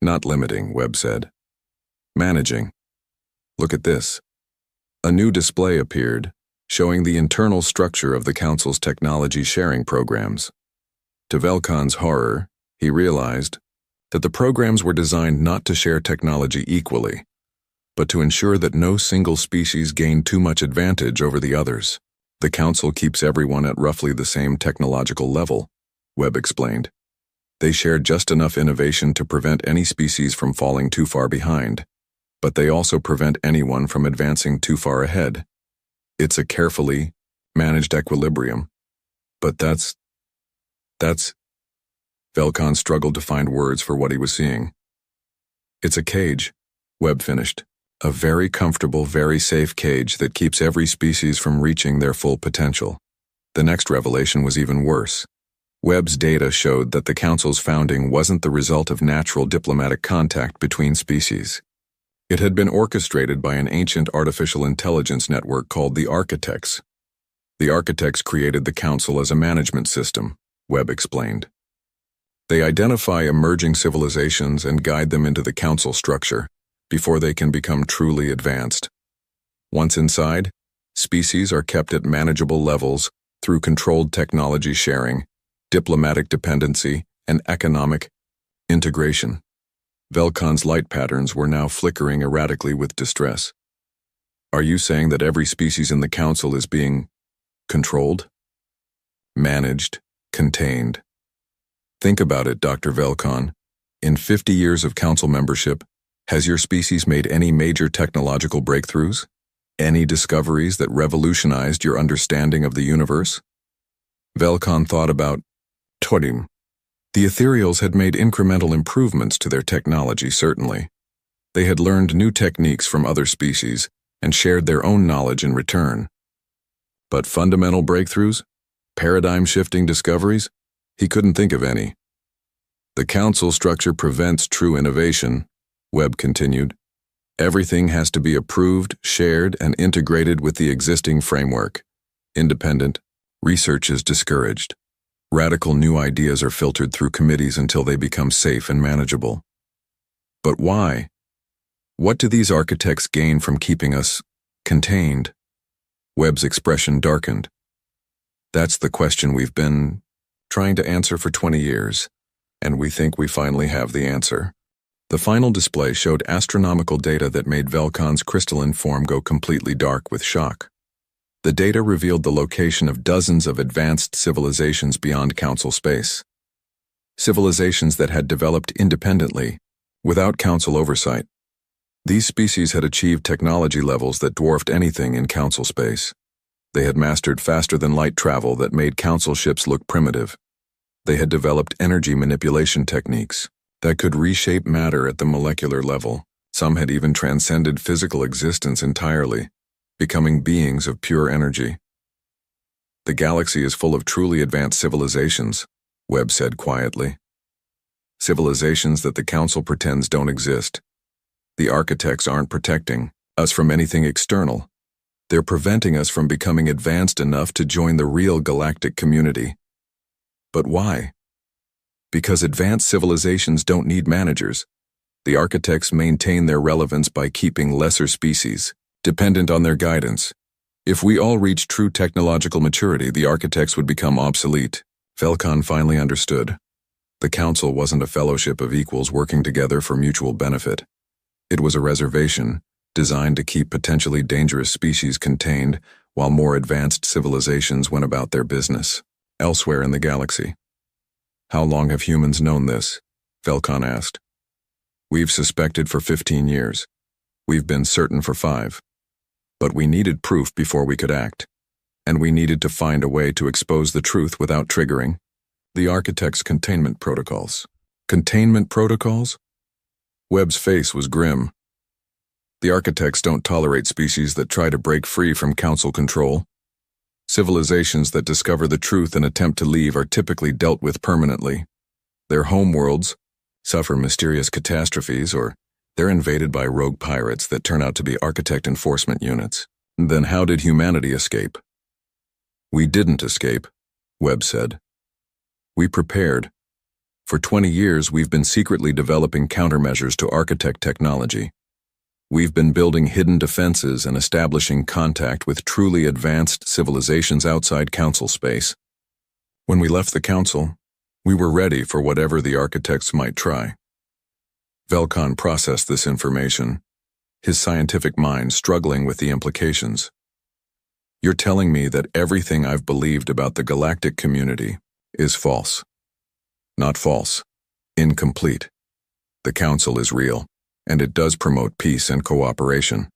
Not limiting, Webb said. Managing. Look at this. A new display appeared, showing the internal structure of the Council's technology sharing programs. To Velkon's horror, he realized that the programs were designed not to share technology equally, but to ensure that no single species gained too much advantage over the others. The Council keeps everyone at roughly the same technological level, Webb explained. They share just enough innovation to prevent any species from falling too far behind, but they also prevent anyone from advancing too far ahead. It's a carefully managed equilibrium. But that's... Velkon struggled to find words for what he was seeing. It's a cage, Webb finished. A very comfortable, very safe cage that keeps every species from reaching their full potential. The next revelation was even worse. Webb's data showed that the Council's founding wasn't the result of natural diplomatic contact between species. It had been orchestrated by an ancient artificial intelligence network called the Architects. The Architects created the Council as a management system, Webb explained. They identify emerging civilizations and guide them into the Council structure before they can become truly advanced. Once inside, species are kept at manageable levels through controlled technology sharing, diplomatic dependency, and economic integration. Velkon's light patterns were now flickering erratically with distress. Are you saying that every species in the Council is being controlled? Managed, contained. Think about it, Dr. Velkon. In 50 years of Council membership, has your species made any major technological breakthroughs? Any discoveries that revolutionized your understanding of the universe? Velkon thought about Torim. The Ethereals had made incremental improvements to their technology, certainly. They had learned new techniques from other species and shared their own knowledge in return. But fundamental breakthroughs? Paradigm-shifting discoveries? He couldn't think of any. The Council structure prevents true innovation, Webb continued. Everything has to be approved, shared, and integrated with the existing framework. Independent research is discouraged. Radical new ideas are filtered through committees until they become safe and manageable. But why? What do these architects gain from keeping us contained? Webb's expression darkened. That's the question we've been trying to answer for 20 years, and we think we finally have the answer. The final display showed astronomical data that made Velkon's crystalline form go completely dark with shock. The data revealed the location of dozens of advanced civilizations beyond Council space. Civilizations that had developed independently, without Council oversight. These species had achieved technology levels that dwarfed anything in Council space. They had mastered faster-than-light travel that made Council ships look primitive. They had developed energy manipulation techniques that could reshape matter at the molecular level. Some had even transcended physical existence entirely, becoming beings of pure energy. The galaxy is full of truly advanced civilizations, Webb said quietly. Civilizations that the Council pretends don't exist. The architects aren't protecting us from anything external. They're preventing us from becoming advanced enough to join the real galactic community. But why? Because advanced civilizations don't need managers. The architects maintain their relevance by keeping lesser species dependent on their guidance. If we all reach true technological maturity, the architects would become obsolete. Velkon finally understood. The Council wasn't a fellowship of equals working together for mutual benefit. It was a reservation, designed to keep potentially dangerous species contained while more advanced civilizations went about their business elsewhere in the galaxy. How long have humans known this? Velkon asked. We've suspected for 15 years. We've been certain for 5. But we needed proof before we could act, and we needed to find a way to expose the truth without triggering the architect's containment protocols. Containment protocols? Webb's face was grim. The architects don't tolerate species that try to break free from Council control. Civilizations that discover the truth and attempt to leave are typically dealt with permanently. Their homeworlds suffer mysterious catastrophes, or they're invaded by rogue pirates that turn out to be architect enforcement units. Then how did humanity escape? We didn't escape, Webb said. We prepared. For 20 years, we've been secretly developing countermeasures to architect technology. We've been building hidden defenses and establishing contact with truly advanced civilizations outside Council space. When we left the Council, we were ready for whatever the architects might try. Velkan processed this information, his scientific mind struggling with the implications. You're telling me that everything I've believed about the galactic community is false. Not false, incomplete. The Council is real, and it does promote peace and cooperation,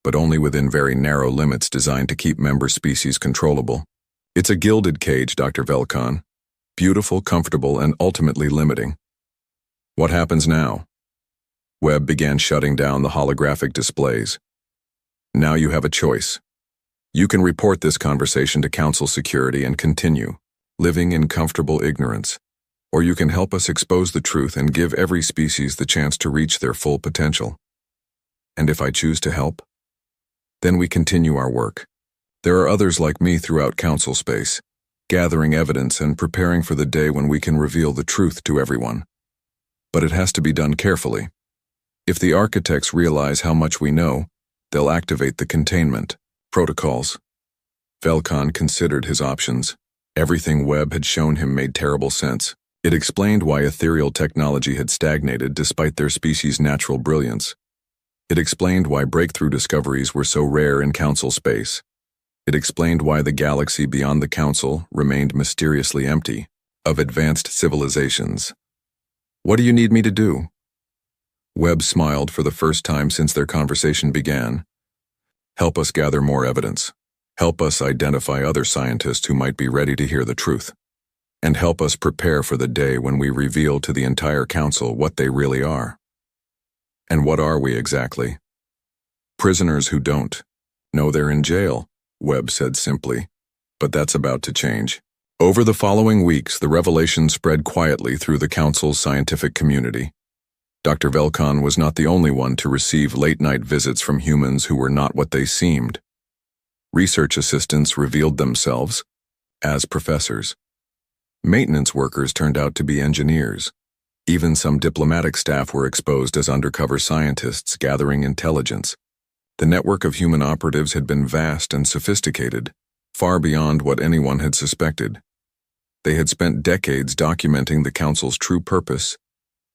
but only within very narrow limits designed to keep member species controllable. It's a gilded cage, Dr. Velkan. Beautiful, comfortable, and ultimately limiting. What happens now? Webb began shutting down the holographic displays. Now you have a choice. You can report this conversation to Council security and continue, living in comfortable ignorance, or you can help us expose the truth and give every species the chance to reach their full potential. And if I choose to help? Then we continue our work. There are others like me throughout Council space, gathering evidence and preparing for the day when we can reveal the truth to everyone. But it has to be done carefully. If the architects realize how much we know, they'll activate the containment protocols. Velkan considered his options. Everything Webb had shown him made terrible sense. It explained why ethereal technology had stagnated despite their species' natural brilliance. It explained why breakthrough discoveries were so rare in Council space. It explained why the galaxy beyond the Council remained mysteriously empty of advanced civilizations. What do you need me to do? Webb smiled for the first time since their conversation began. Help us gather more evidence. Help us identify other scientists who might be ready to hear the truth. And help us prepare for the day when we reveal to the entire Council what they really are. And what are we exactly? Prisoners who don't know they're in jail, Webb said simply. But that's about to change. Over the following weeks, the revelation spread quietly through the Council's scientific community. Dr. Velkan was not the only one to receive late-night visits from humans who were not what they seemed. Research assistants revealed themselves as professors. Maintenance workers turned out to be engineers. Even some diplomatic staff were exposed as undercover scientists gathering intelligence. The network of human operatives had been vast and sophisticated, far beyond what anyone had suspected. They had spent decades documenting the Council's true purpose,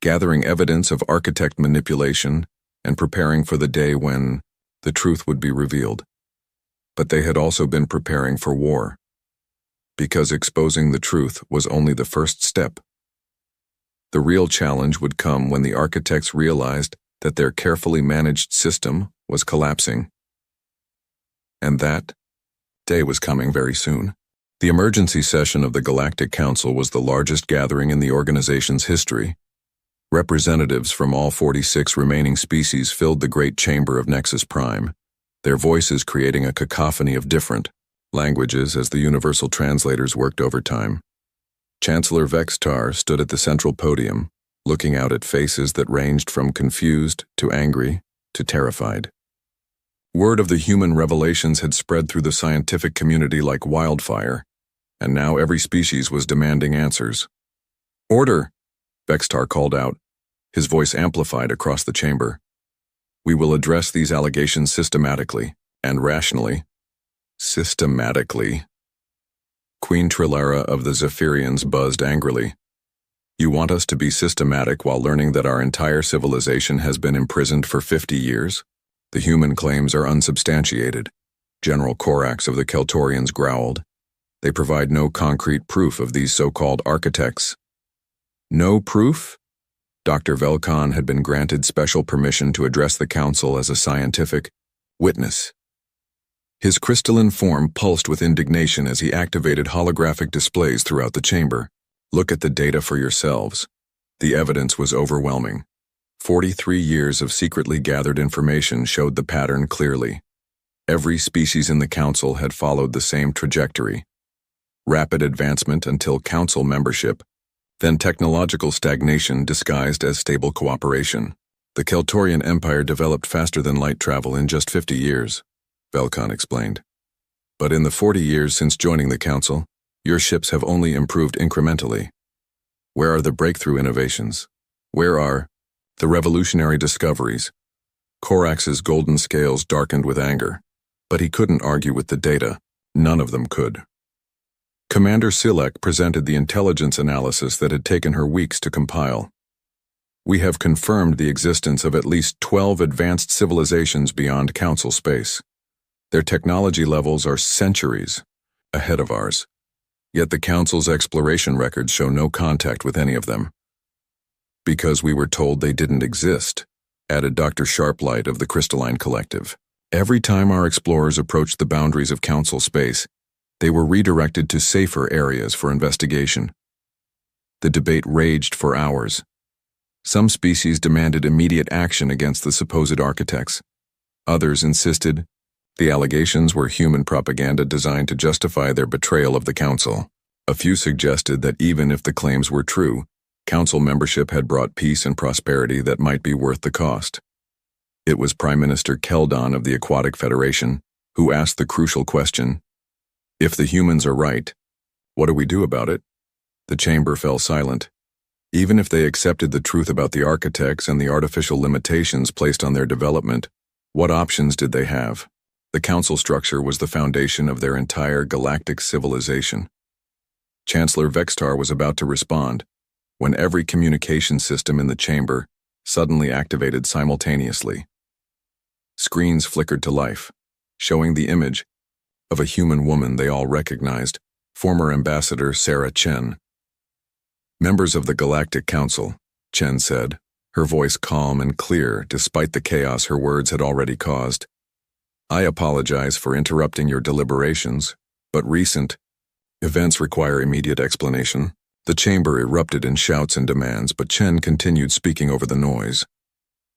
gathering evidence of architect manipulation, and preparing for the day when the truth would be revealed. But they had also been preparing for war, because exposing the truth was only the first step. The real challenge would come when the architects realized that their carefully managed system was collapsing. And that day was coming very soon. The emergency session of the Galactic Council was the largest gathering in the organization's history. Representatives from all 46 remaining species filled the great chamber of Nexus Prime, their voices creating a cacophony of different languages as the universal translators worked overtime. Chancellor Vextar stood at the central podium, looking out at faces that ranged from confused to angry to terrified. Word of the human revelations had spread through the scientific community like wildfire, and now every species was demanding answers. "Order!" Vextar called out, his voice amplified across the chamber. "We will address these allegations systematically and rationally." Systematically. Queen Trillara of the Zephyrians buzzed angrily. "You want us to be systematic while learning that our entire civilization has been imprisoned for 50 years? The human claims are unsubstantiated." General Korax of the Keltorians growled. "They provide no concrete proof of these so-called architects." No proof? Dr. Velkan had been granted special permission to address the Council as a scientific witness. His crystalline form pulsed with indignation as he activated holographic displays throughout the chamber. "Look at the data for yourselves." The evidence was overwhelming. 43 years of secretly gathered information showed the pattern clearly. Every species in the Council had followed the same trajectory. Rapid advancement until Council membership, then technological stagnation disguised as stable cooperation. The Keltorian Empire developed faster than light travel in just 50 years, Velkan explained. But in the 40 years since joining the Council, your ships have only improved incrementally. Where are the breakthrough innovations? Where are the revolutionary discoveries? Korax's golden scales darkened with anger, but he couldn't argue with the data. None of them could. Commander Silek presented the intelligence analysis that had taken her weeks to compile. We have confirmed the existence of at least 12 advanced civilizations beyond Council space. Their technology levels are centuries ahead of ours. Yet the Council's exploration records show no contact with any of them. Because we were told they didn't exist, added Dr. Sharplight of the Crystalline Collective. Every time our explorers approached the boundaries of Council space, they were redirected to safer areas for investigation. The debate raged for hours. Some species demanded immediate action against the supposed architects. Others insisted the allegations were human propaganda designed to justify their betrayal of the Council. A few suggested that even if the claims were true, Council membership had brought peace and prosperity that might be worth the cost. It was Prime Minister Keldon of the Aquatic Federation who asked the crucial question, if the humans are right, what do we do about it? The chamber fell silent. Even if they accepted the truth about the architects and the artificial limitations placed on their development, what options did they have? The Council structure was the foundation of their entire galactic civilization. Chancellor Vextar was about to respond when every communication system in the chamber suddenly activated simultaneously. Screens flickered to life, showing the image of a human woman they all recognized, former Ambassador Sarah Chen. Members of the Galactic Council, Chen said, her voice calm and clear despite the chaos her words had already caused. I apologize for interrupting your deliberations, but recent events require immediate explanation. The chamber erupted in shouts and demands, but Chen continued speaking over the noise.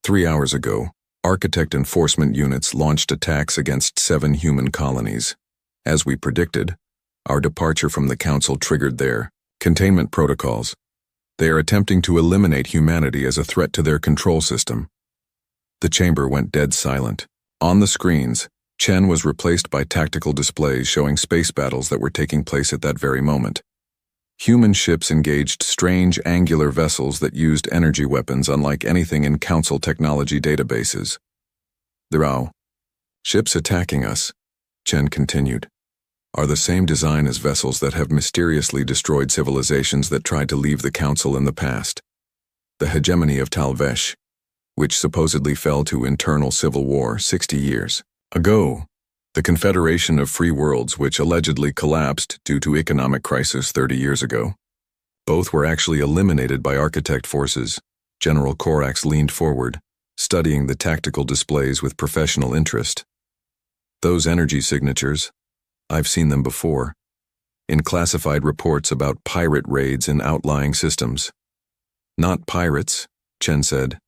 3 hours ago, Architect enforcement units launched attacks against 7 human colonies. As we predicted, our departure from the Council triggered their containment protocols. They are attempting to eliminate humanity as a threat to their control system. The chamber went dead silent. On the screens, Chen was replaced by tactical displays showing space battles that were taking place at that very moment. Human ships engaged strange angular vessels that used energy weapons unlike anything in Council technology databases. The ships attacking us, Chen continued, are the same design as vessels that have mysteriously destroyed civilizations that tried to leave the Council in the past. The hegemony of Talvesh, which supposedly fell to internal civil war 60 years ago. The Confederation of Free Worlds, which allegedly collapsed due to economic crisis 30 years ago. Both were actually eliminated by architect forces. General Korax leaned forward, studying the tactical displays with professional interest. Those energy signatures, I've seen them before, in classified reports about pirate raids in outlying systems. Not pirates, Chen said.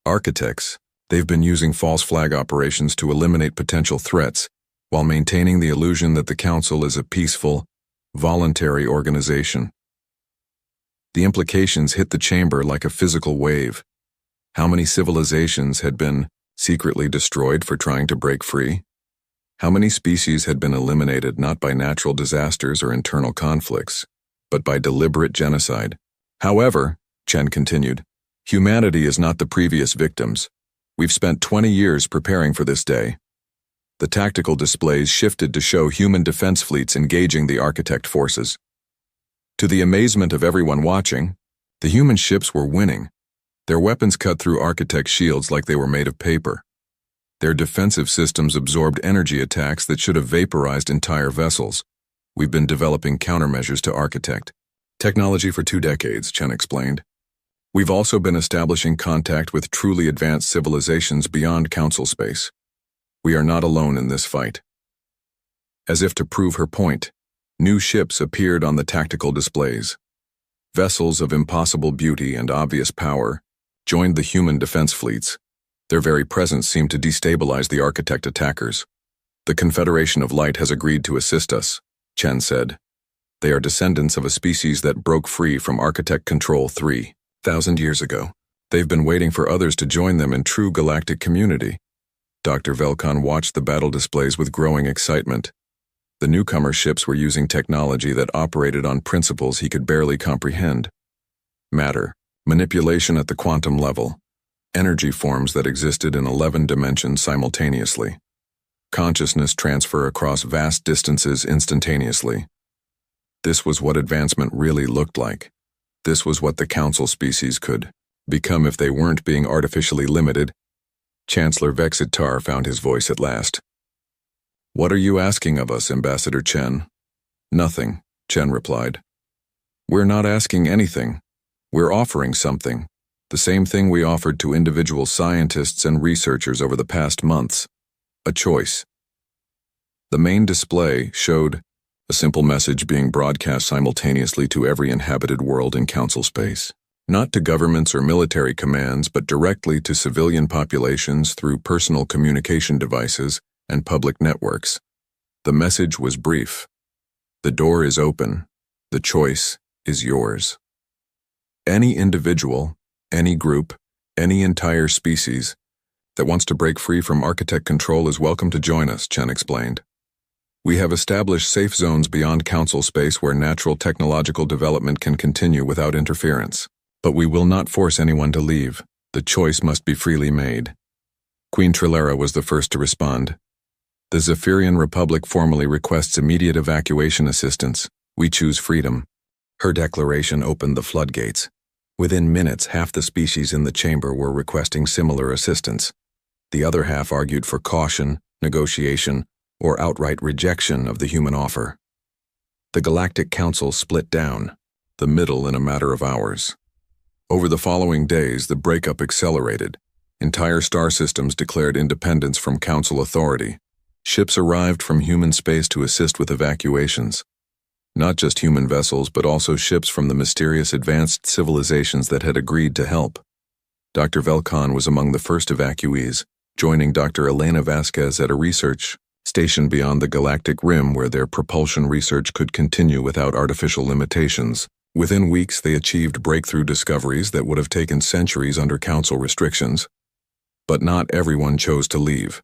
Architects. They've been using false flag operations to eliminate potential threats while maintaining the illusion that the Council is a peaceful, voluntary organization. The implications hit the chamber like a physical wave. How many civilizations had been secretly destroyed for trying to break free? How many species had been eliminated not by natural disasters or internal conflicts, but by deliberate genocide? However, Chen continued, humanity is not the previous victims. We've spent 20 years preparing for this day. The tactical displays shifted to show human defense fleets engaging the architect forces. To the amazement of everyone watching, the human ships were winning. Their weapons cut through architect shields like they were made of paper. Their defensive systems absorbed energy attacks that should have vaporized entire vessels. We've been developing countermeasures to architect technology for 2 decades, Chen explained. We've also been establishing contact with truly advanced civilizations beyond Council space. We are not alone in this fight. As if to prove her point, new ships appeared on the tactical displays. Vessels of impossible beauty and obvious power joined the human defense fleets. Their very presence seemed to destabilize the architect attackers. The Confederation of Light has agreed to assist us, Chen said. They are descendants of a species that broke free from architect control 3,000 years ago. They've been waiting for others to join them in true galactic community. Dr. Velkan watched the battle displays with growing excitement. The newcomer ships were using technology that operated on principles he could barely comprehend. Matter, manipulation at the quantum level, energy forms that existed in 11 dimensions simultaneously, consciousness transfer across vast distances instantaneously. This was what advancement really looked like. This was what the Council species could become if they weren't being artificially limited. Chancellor Vexitar found his voice at last. "What are you asking of us, Ambassador Chen?" "Nothing," Chen replied. "We're not asking anything. We're offering something. The same thing we offered to individual scientists and researchers over the past months. A choice." The main display showed a simple message being broadcast simultaneously to every inhabited world in Council space. Not to governments or military commands, but directly to civilian populations through personal communication devices and public networks. The message was brief. The door is open. The choice is yours. Any individual, any group, any entire species that wants to break free from architect control is welcome to join us, Chen explained. We have established safe zones beyond Council space where natural technological development can continue without interference. But we will not force anyone to leave. The choice must be freely made. Queen Trilera was the first to respond. The Zephyrian Republic formally requests immediate evacuation assistance. We choose freedom. Her declaration opened the floodgates. Within minutes, half the species in the chamber were requesting similar assistance. The other half argued for caution, negotiation, or outright rejection of the human offer. The Galactic Council split down, the middle in a matter of hours. Over the following days, the breakup accelerated. Entire star systems declared independence from Council authority. Ships arrived from human space to assist with evacuations. Not just human vessels, but also ships from the mysterious advanced civilizations that had agreed to help. Dr. Velkan was among the first evacuees, joining Dr. Elena Vasquez at a research station beyond the galactic rim where their propulsion research could continue without artificial limitations. Within weeks, they achieved breakthrough discoveries that would have taken centuries under Council restrictions. But not everyone chose to leave.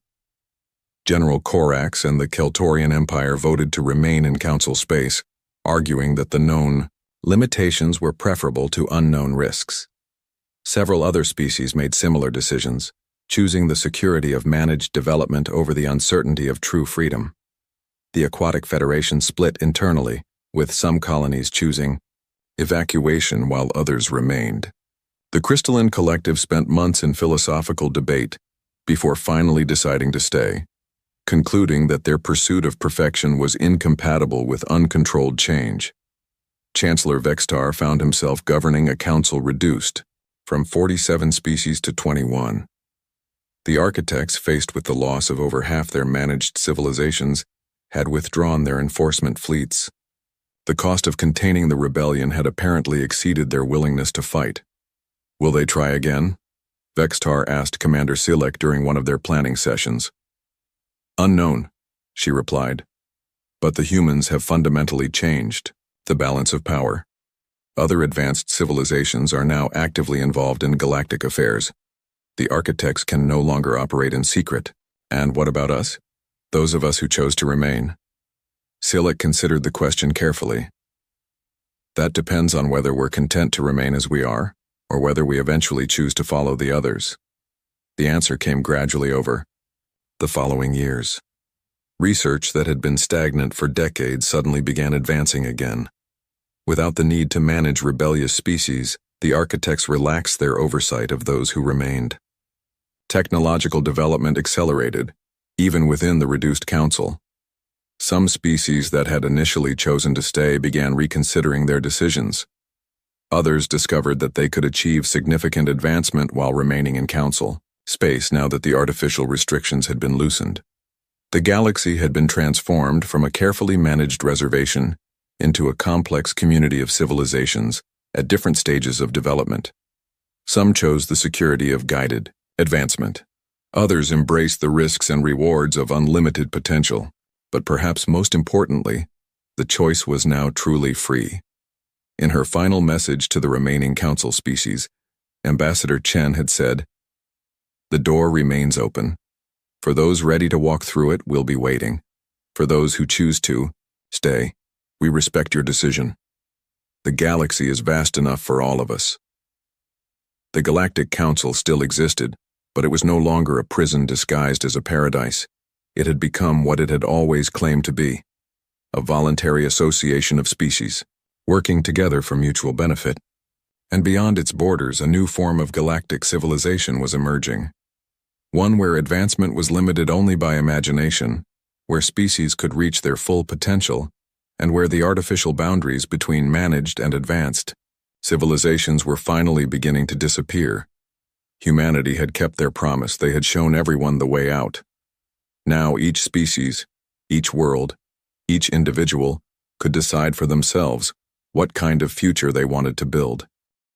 General Korax and the Keltorian Empire voted to remain in Council space, arguing that the known limitations were preferable to unknown risks. Several other species made similar decisions, choosing the security of managed development over the uncertainty of true freedom. The Aquatic Federation split internally, with some colonies choosing evacuation while others remained. The Crystalline Collective spent months in philosophical debate before finally deciding to stay, concluding that their pursuit of perfection was incompatible with uncontrolled change. Chancellor Vexitar found himself governing a council reduced from 47 species to 21. The architects, faced with the loss of over half their managed civilizations, had withdrawn their enforcement fleets. The cost of containing the rebellion had apparently exceeded their willingness to fight. "Will they try again?" Vexitar asked Commander Silek during one of their planning sessions. "Unknown," she replied. "But the humans have fundamentally changed the balance of power. Other advanced civilizations are now actively involved in galactic affairs. The architects can no longer operate in secret. And what about us? Those of us who chose to remain?" Silek considered the question carefully. "That depends on whether we're content to remain as we are, or whether we eventually choose to follow the others." The answer came gradually over the following years. Research that had been stagnant for decades suddenly began advancing again. Without the need to manage rebellious species, the architects relaxed their oversight of those who remained. Technological development accelerated, even within the reduced council. Some species that had initially chosen to stay began reconsidering their decisions. Others discovered that they could achieve significant advancement while remaining in council space now that the artificial restrictions had been loosened. The galaxy had been transformed from a carefully managed reservation into a complex community of civilizations at different stages of development. Some chose the security of guided advancement. Others embraced the risks and rewards of unlimited potential. But perhaps most importantly, the choice was now truly free. In her final message to the remaining council species, Ambassador Chen had said, "The door remains open. For those ready to walk through it, we'll be waiting. For those who choose to stay, we respect your decision." The galaxy is vast enough for all of us. The Galactic Council still existed, but it was no longer a prison disguised as a paradise. It had become what it had always claimed to be, a voluntary association of species, working together for mutual benefit. And beyond its borders, a new form of galactic civilization was emerging. One where advancement was limited only by imagination, where species could reach their full potential, and where the artificial boundaries between managed and advanced civilizations were finally beginning to disappear. Humanity had kept their promise. They had shown everyone the way out. Now each species, each world, each individual could decide for themselves what kind of future they wanted to build.